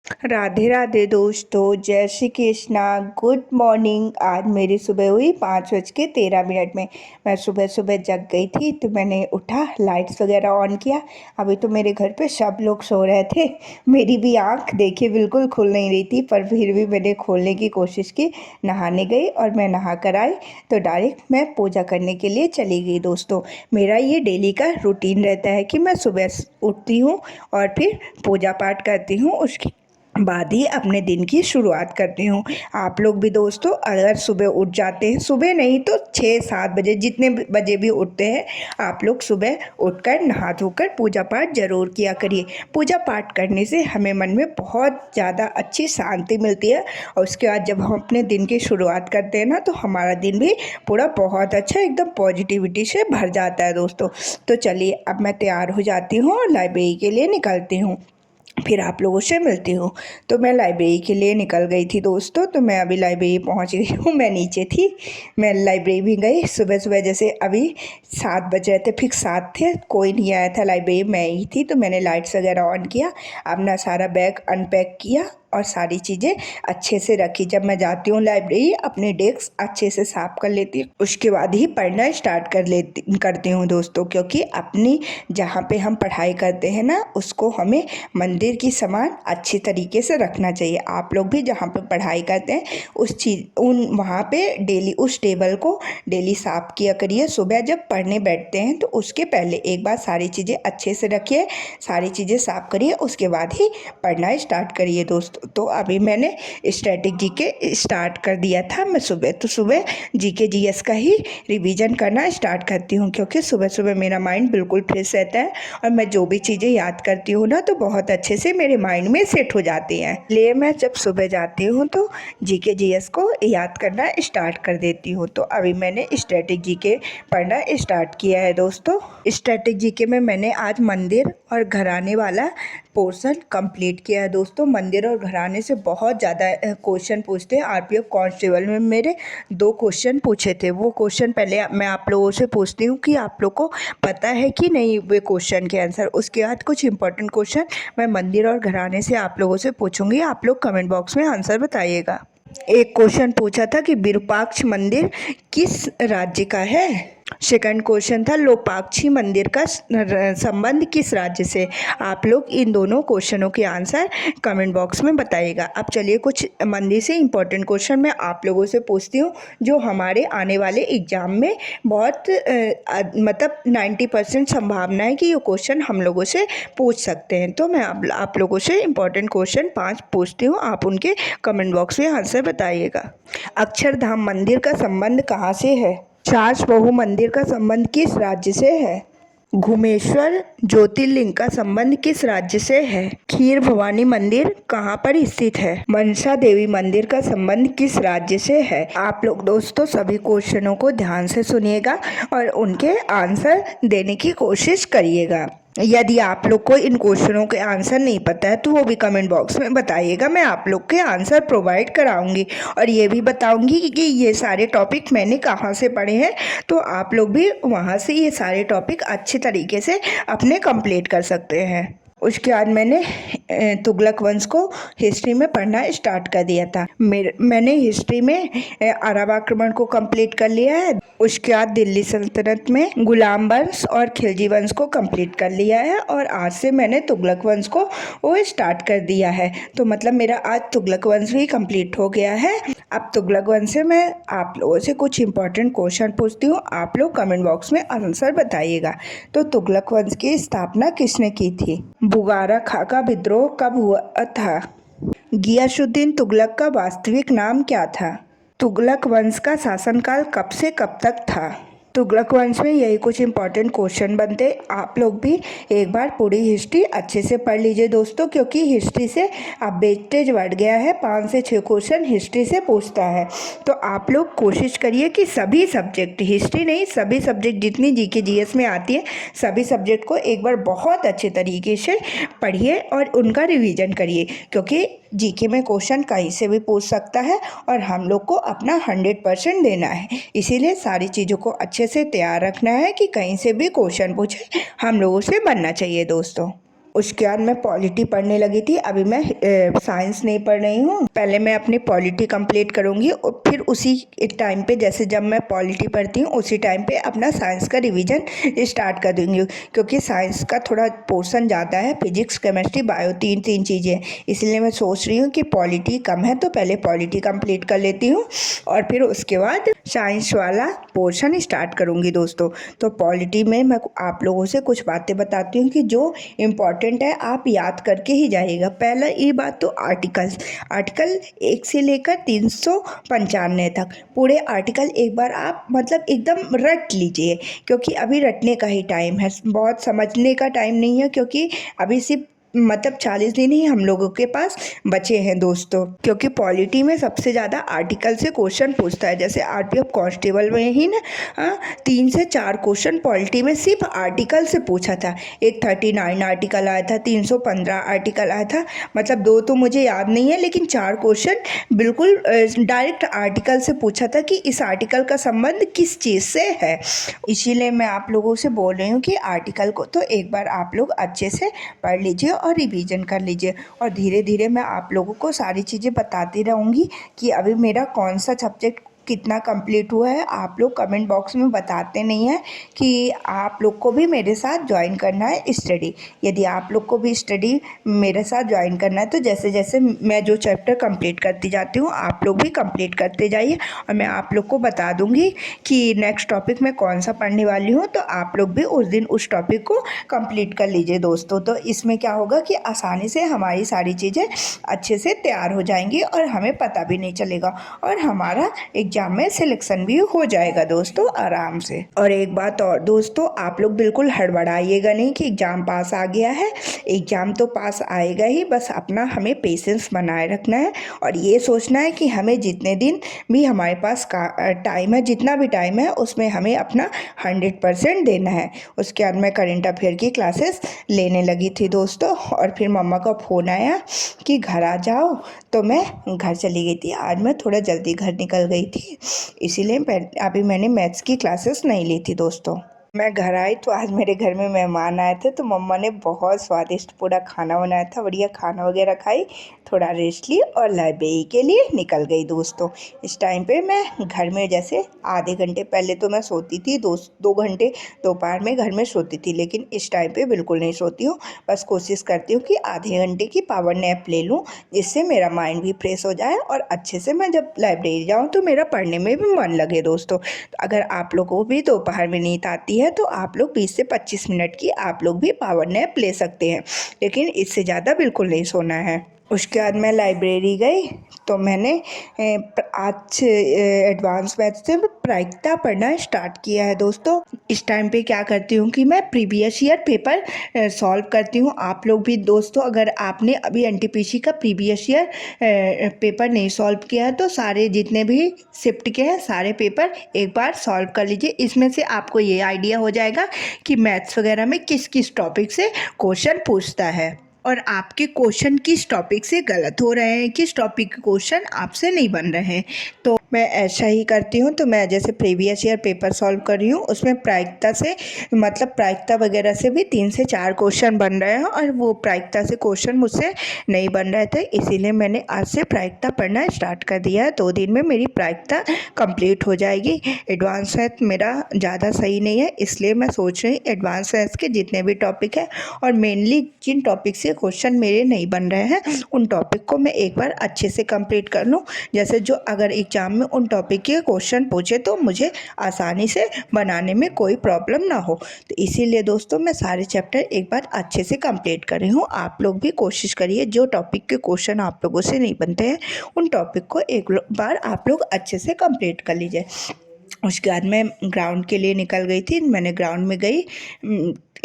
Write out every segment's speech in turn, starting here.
राधे राधे दोस्तों, जय Shri Krishna. Good morning. आज मेरी सुबह हुई 5:13 में। मैं सुबह सुबह जग गई थी तो मैंने उठा, लाइट्स वगैरह ऑन किया। अभी तो मेरे घर पे सब लोग सो रहे थे। मेरी भी आँख देखिए बिल्कुल खुल नहीं रही थी, पर फिर भी मैंने खोलने की कोशिश की। नहाने गई और मैं नहा कर आई तो डायरेक्ट मैं पूजा करने के लिए चली गई। दोस्तों, मेरा ये डेली का रूटीन रहता है कि मैं सुबह उठती हूँ और फिर पूजा पाठ करती हूँ, उसके बाद ही अपने दिन की शुरुआत करती हूँ। आप लोग भी दोस्तों अगर सुबह उठ जाते हैं, सुबह नहीं तो 6-7 बजे, जितने बजे भी उठते हैं, आप लोग सुबह उठकर नहा धोकर पूजा पाठ ज़रूर किया करिए। पूजा पाठ करने से हमें मन में बहुत ज़्यादा अच्छी शांति मिलती है और उसके बाद जब हम अपने दिन की शुरुआत करते हैं ना, तो हमारा दिन भी पूरा बहुत अच्छा एकदम पॉजिटिविटी से भर जाता है दोस्तों। तो चलिए अब मैं तैयार हो जाती हूँ और लाइब्रेरी के लिए निकलती हूँ, फिर आप लोगों से मिलती हूँ। तो मैं लाइब्रेरी के लिए निकल गई थी दोस्तों। तो मैं अभी लाइब्रेरी पहुँच गई हूँ। मैं नीचे थी, मैं लाइब्रेरी भी गई सुबह सुबह। जैसे अभी 7 बज रहे थे, फिक्स 7 थे, कोई नहीं आया था लाइब्रेरी, मैं ही थी। तो मैंने लाइट्स वगैरह ऑन किया, अपना सारा बैग अनपैक किया और सारी चीज़ें अच्छे से रखी। जब मैं जाती हूँ लाइब्रेरी, अपने डेस्क अच्छे से साफ़ कर लेती हूँ, उसके बाद ही पढ़ना स्टार्ट करती हूँ दोस्तों। क्योंकि अपनी जहाँ पे हम पढ़ाई करते हैं ना, उसको हमें मंदिर की समान अच्छी तरीके से रखना चाहिए। आप लोग भी जहाँ पे पढ़ाई करते हैं वहाँ पे डेली उस टेबल को डेली साफ़ किया करिए। सुबह जब पढ़ने बैठते हैं तो उसके पहले एक बार सारी चीज़ें अच्छे से रखिए, सारी चीज़ें साफ़ करिए, उसके बाद ही पढ़ना स्टार्ट करिए दोस्तों। तो अभी मैंने स्टैटिक जीके स्टार्ट कर दिया था। मैं सुबह जीके जीएस का ही रिवीजन करना स्टार्ट करती हूँ, क्योंकि सुबह सुबह मेरा माइंड बिल्कुल फ्रेश रहता है और मैं जो भी चीज़ें याद करती हूँ ना, तो बहुत अच्छे से मेरे माइंड में सेट हो जाती हैं। इसलिए मैं जब सुबह जाती हूँ तो जीके जीएस को याद करना स्टार्ट कर देती हूँ। तो अभी मैंने स्टैटिक जीके पढ़ना स्टार्ट किया है दोस्तों। स्टैटिक जीके में मैंने आज मंदिर और घराने वाला पोर्शन कंप्लीट किया है दोस्तों। मंदिर और घराने से बहुत ज़्यादा क्वेश्चन पूछते हैं। आरपीएफ कांस्टेबल में मेरे 2 क्वेश्चन पूछे थे। वो क्वेश्चन पहले मैं आप लोगों से पूछती हूँ कि आप लोग को पता है कि नहीं वे क्वेश्चन के आंसर। उसके बाद कुछ इंपॉर्टेंट क्वेश्चन मैं मंदिर और घराने से आप लोगों से पूछूंगी। आप लोग कमेंट बॉक्स में आंसर बताइएगा। एक क्वेश्चन पूछा था कि विरूपाक्ष मंदिर किस राज्य का है। सेकंड क्वेश्चन था लोपाक्षी मंदिर का संबंध किस राज्य से। आप लोग इन दोनों क्वेश्चनों के आंसर कमेंट बॉक्स में बताइएगा। अब चलिए कुछ मंदिर से इंपॉर्टेंट क्वेश्चन मैं आप लोगों से पूछती हूँ, जो हमारे आने वाले एग्जाम में बहुत मतलब 90% संभावना है कि ये क्वेश्चन हम लोगों से पूछ सकते हैं। तो मैं आप लोगों से इंपॉर्टेंट क्वेश्चन 5 पूछती हूँ, आप उनके कमेंट बॉक्स में आंसर बताइएगा। अक्षरधाम मंदिर का संबंध कहाँ से है। चार बहु मंदिर का संबंध किस राज्य से है। घुमेश्वर ज्योतिर्लिंग का संबंध किस राज्य से है। खीर भवानी मंदिर कहाँ पर स्थित है। मनसा देवी मंदिर का संबंध किस राज्य से है। आप लोग दोस्तों सभी क्वेश्चनों को ध्यान से सुनिएगा और उनके आंसर देने की कोशिश करिएगा। यदि आप लोग को इन क्वेश्चनों के आंसर नहीं पता है तो वो भी कमेंट बॉक्स में बताइएगा। मैं आप लोग के आंसर प्रोवाइड कराऊंगी और ये भी बताऊंगी कि ये सारे टॉपिक मैंने कहाँ से पढ़े हैं, तो आप लोग भी वहाँ से ये सारे टॉपिक अच्छे तरीके से अपने कंप्लीट कर सकते हैं। उसके बाद मैंने तुगलक वंश को हिस्ट्री में पढ़ना स्टार्ट कर दिया था। मैंने हिस्ट्री में अरब आक्रमण को कंप्लीट कर लिया है। उसके बाद दिल्ली सल्तनत में गुलाम वंश और खिलजी वंश को कंप्लीट कर लिया है और आज से मैंने तुगलक वंश को वो स्टार्ट कर दिया है। तो मतलब मेरा आज तुगलक वंश भी कंप्लीट हो गया है। अब तुगलक वंश से मैं आप लोगों से कुछ इंपॉर्टेंट क्वेश्चन पूछती हूँ, आप लोग कमेंट बॉक्स में आंसर बताइएगा। तो तुगलक वंश की स्थापना किसने की थी। बुगारा खाका विद्रोह कब हुआ था। गियासुद्दीन तुगलक का वास्तविक नाम क्या था। तुगलक वंश का शासनकाल कब से कब तक था। तुगलक वंश में यही कुछ इंपॉर्टेंट क्वेश्चन बनते। आप लोग भी एक बार पूरी हिस्ट्री अच्छे से पढ़ लीजिए दोस्तों, क्योंकि हिस्ट्री से अब वेस्टेज बढ़ गया है। 5 से 6 क्वेश्चन हिस्ट्री से पूछता है। तो आप लोग कोशिश करिए कि सभी सब्जेक्ट, हिस्ट्री नहीं सभी सब्जेक्ट जितनी जीके जीएस में आती है, सभी सब्जेक्ट को एक बार बहुत अच्छे तरीके से पढ़िए और उनका रिवीजन करिए, क्योंकि जीके में क्वेश्चन कहीं से भी पूछ सकता है और हम लोग को अपना 100% देना है। इसीलिए सारी चीज़ों को अच्छे से तैयार रखना है कि कहीं से भी क्वेश्चन पूछे हम लोगों से बनना चाहिए दोस्तों। उसके बाद मैं पॉलिटी पढ़ने लगी थी। अभी मैं साइंस नहीं पढ़ रही हूँ। पहले मैं अपनी पॉलिटी कंप्लीट करूँगी और फिर उसी टाइम पे, जैसे जब मैं पॉलिटी पढ़ती हूँ उसी टाइम पे अपना साइंस का रिवीजन स्टार्ट कर दूँगी, क्योंकि साइंस का थोड़ा पोर्शन ज़्यादा है, फिजिक्स केमिस्ट्री बायो तीन तीन चीज़ें। इसलिए मैं सोच रही हूँ कि पॉलिटी कम है तो पहले पॉलिटी कंप्लीट कर लेती हूँ और फिर उसके बाद साइंस वाला पोर्शन स्टार्ट करूँगी दोस्तों। तो पॉलिटी में मैं आप लोगों से कुछ बातें बताती हूँ कि जो इम्पॉर्टेंट है आप याद करके ही जाइएगा। पहला ये बात तो आर्टिकल्स, आर्टिकल 1 से लेकर 395 तक पूरे आर्टिकल एक बार आप मतलब एकदम रट लीजिए, क्योंकि अभी रटने का ही टाइम है, बहुत समझने का टाइम नहीं है, क्योंकि अभी सिर्फ मतलब 40 दिन ही हम लोगों के पास बचे हैं दोस्तों। क्योंकि पॉलिटी में सबसे ज़्यादा आर्टिकल से क्वेश्चन पूछता है। जैसे आरपीएफ कांस्टेबल में ही ना 3 से 4 क्वेश्चन पॉलिटी में सिर्फ आर्टिकल से पूछा था। एक 39 आर्टिकल आया था, 315 आर्टिकल आया था, मतलब 2 तो मुझे याद नहीं है, लेकिन 4 क्वेश्चन बिल्कुल डायरेक्ट आर्टिकल से पूछा था कि इस आर्टिकल का संबंध किस चीज़ से है। इसीलिए मैं आप लोगों से बोल रही हूँ कि आर्टिकल को तो एक बार आप लोग अच्छे से पढ़ लीजिए और रिवीजन कर लीजिए, और धीरे धीरे मैं आप लोगों को सारी चीज़ें बताती रहूँगी कि अभी मेरा कौन सा सब्जेक्ट कितना कंप्लीट हुआ है। आप लोग कमेंट बॉक्स में बताते नहीं हैं कि आप लोग को भी मेरे साथ ज्वाइन करना है स्टडी। यदि आप लोग को भी स्टडी मेरे साथ ज्वाइन करना है तो जैसे जैसे मैं जो चैप्टर कंप्लीट करती जाती हूँ आप लोग भी कंप्लीट करते जाइए, और मैं आप लोग को बता दूँगी कि नेक्स्ट टॉपिक मैं कौन सा पढ़ने वाली हूँ, तो आप लोग भी उस दिन उस टॉपिक को कंप्लीट कर लीजिए दोस्तों। तो इसमें क्या होगा कि आसानी से हमारी सारी चीज़ें अच्छे से तैयार हो जाएंगी और हमें पता भी नहीं चलेगा, और हमारा एग्ज़ाम में सिलेक्शन भी हो जाएगा दोस्तों आराम से। और एक बात और दोस्तों, आप लोग बिल्कुल हड़बड़ाइएगा नहीं कि एग्ज़ाम पास आ गया है। एग्ज़ाम तो पास आएगा ही, बस अपना हमें पेशेंस बनाए रखना है और ये सोचना है कि हमें जितने दिन भी हमारे पास टाइम है, जितना भी टाइम है उसमें हमें अपना 100% देना है। उसके बाद मैं करेंट अफेयर की क्लासेस लेने लगी थी दोस्तों, और फिर मम्मा का फ़ोन आया कि घर आ जाओ, तो मैं घर चली गई थी। आज मैं थोड़ा जल्दी घर निकल गई थी, इसीलिए अभी मैंने मैथ्स की क्लासेस नहीं ली थी दोस्तों। मैं घर आई तो आज मेरे घर में मेहमान आए थे, तो मम्मा ने बहुत स्वादिष्ट पूरा खाना बनाया था, बढ़िया खाना वगैरह खाई, थोड़ा रेस्ट ली और लाइब्रेरी के लिए निकल गई दोस्तों। इस टाइम पे मैं घर में जैसे आधे घंटे पहले तो मैं सोती थी, 2 घंटे दोपहर में घर में सोती थी, लेकिन इस टाइम पे बिल्कुल नहीं सोती हूँ। बस कोशिश करती हूँ कि आधे घंटे की पावर नैप ले लूँ, जिससे मेरा माइंड भी फ्रेश हो जाए और अच्छे से मैं जब लाइब्रेरी जाऊँ तो मेरा पढ़ने में भी मन लगे दोस्तों। अगर आप लोगों को भी दोपहर में नींद आती है तो आप लोग 20 से 25 मिनट की आप लोग भी पावर नैप ले सकते हैं, लेकिन इससे ज़्यादा बिल्कुल नहीं सोना है। उसके बाद मैं लाइब्रेरी गई तो मैंने आज एडवांस मैथ से प्रायिकता पढ़ना स्टार्ट किया है दोस्तों। इस टाइम पे क्या करती हूँ कि मैं प्रीवियस ईयर पेपर सॉल्व करती हूँ। आप लोग भी दोस्तों, अगर आपने अभी एनटीपीसी का प्रीवियस ईयर पेपर नहीं सॉल्व किया है तो सारे जितने भी शिफ्ट के हैं सारे पेपर एक बार सॉल्व कर लीजिए। इसमें से आपको ये आइडिया हो जाएगा कि मैथ्स वगैरह में किस किस टॉपिक से क्वेश्चन पूछता है और आपके क्वेश्चन किस टॉपिक से गलत हो रहे हैं, किस टॉपिक के क्वेश्चन आपसे नहीं बन रहे हैं। तो मैं ऐसा ही करती हूँ। तो मैं जैसे प्रीवियस ईयर पेपर सॉल्व कर रही हूँ, उसमें प्रायिकता से मतलब प्रायिकता वगैरह से भी 3 से 4 क्वेश्चन बन रहे हैं, और वो प्रायिकता से क्वेश्चन मुझसे नहीं बन रहे थे, इसीलिए मैंने आज से प्रायिकता पढ़ना स्टार्ट कर दिया है। 2 दिन में मेरी प्रायिकता कंप्लीट हो जाएगी। एडवांस मैथ मेरा ज़्यादा सही नहीं है, इसलिए मैं सोच रही हूँ एडवांस मैथ के जितने भी टॉपिक हैं और मेनली जिन टॉपिक से क्वेश्चन मेरे नहीं बन रहे हैं उन टॉपिक को मैं एक बार अच्छे से कंप्लीट कर लूँ, जैसे जो अगर एग्जाम में उन टॉपिक के क्वेश्चन पूछे तो मुझे आसानी से बनाने में कोई प्रॉब्लम ना हो। तो इसीलिए दोस्तों मैं सारे चैप्टर एक बार अच्छे से कंप्लीट कर रही हूँ। आप लोग भी कोशिश करिए जो टॉपिक के क्वेश्चन आप लोगों से नहीं बनते हैं उन टॉपिक को एक बार आप लोग अच्छे से कंप्लीट कर लीजिए। उसके बाद मैं ग्राउंड के लिए निकल गई थी। मैंने ग्राउंड में गई,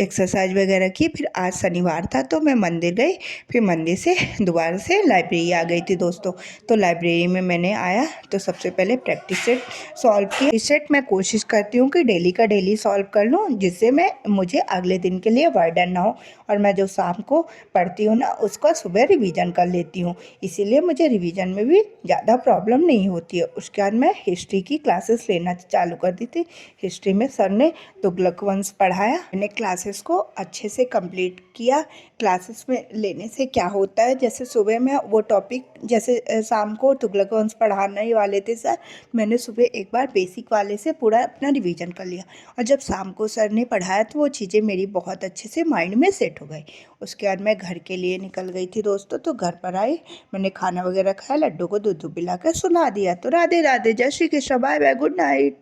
एक्सरसाइज वगैरह की, फिर आज शनिवार था तो मैं मंदिर गई, फिर मंदिर से दोबारा से लाइब्रेरी आ गई थी दोस्तों। तो लाइब्रेरी में मैंने आया तो सबसे पहले प्रैक्टिस सेट सॉल्व किया। इस सेट मैं कोशिश करती हूँ कि डेली का डेली सॉल्व कर लूँ, जिससे मुझे अगले दिन के लिए बर्डन ना हो, और मैं जो शाम को पढ़ती हूँ ना उसका सुबह रिवीजन कर लेती हूँ, इसीलिए मुझे रिवीजन में भी ज़्यादा प्रॉब्लम नहीं होती है। उसके बाद मैं हिस्ट्री की क्लासेस लेना चालू कर दी थी। हिस्ट्री में सर ने तुगलक वंश पढ़ाया, मैंने क्लासेस क्लासेस को अच्छे से कंप्लीट किया। क्लासेस में लेने से क्या होता है, जैसे सुबह में वो टॉपिक, जैसे शाम को तुगलक वंश पढ़ाने ही वाले थे सर, मैंने सुबह एक बार बेसिक वाले से पूरा अपना रिवीजन कर लिया, और जब शाम को सर ने पढ़ाया तो वो चीज़ें मेरी बहुत अच्छे से माइंड में सेट हो गई। उसके बाद मैं घर के लिए निकल गई थी दोस्तों। तो घर पर आई, मैंने खाना वगैरह खाया, लड्डू को दूध पिला कर सुला दिया। तो राधे राधे, जय Shri Krishna, bye bye, good night.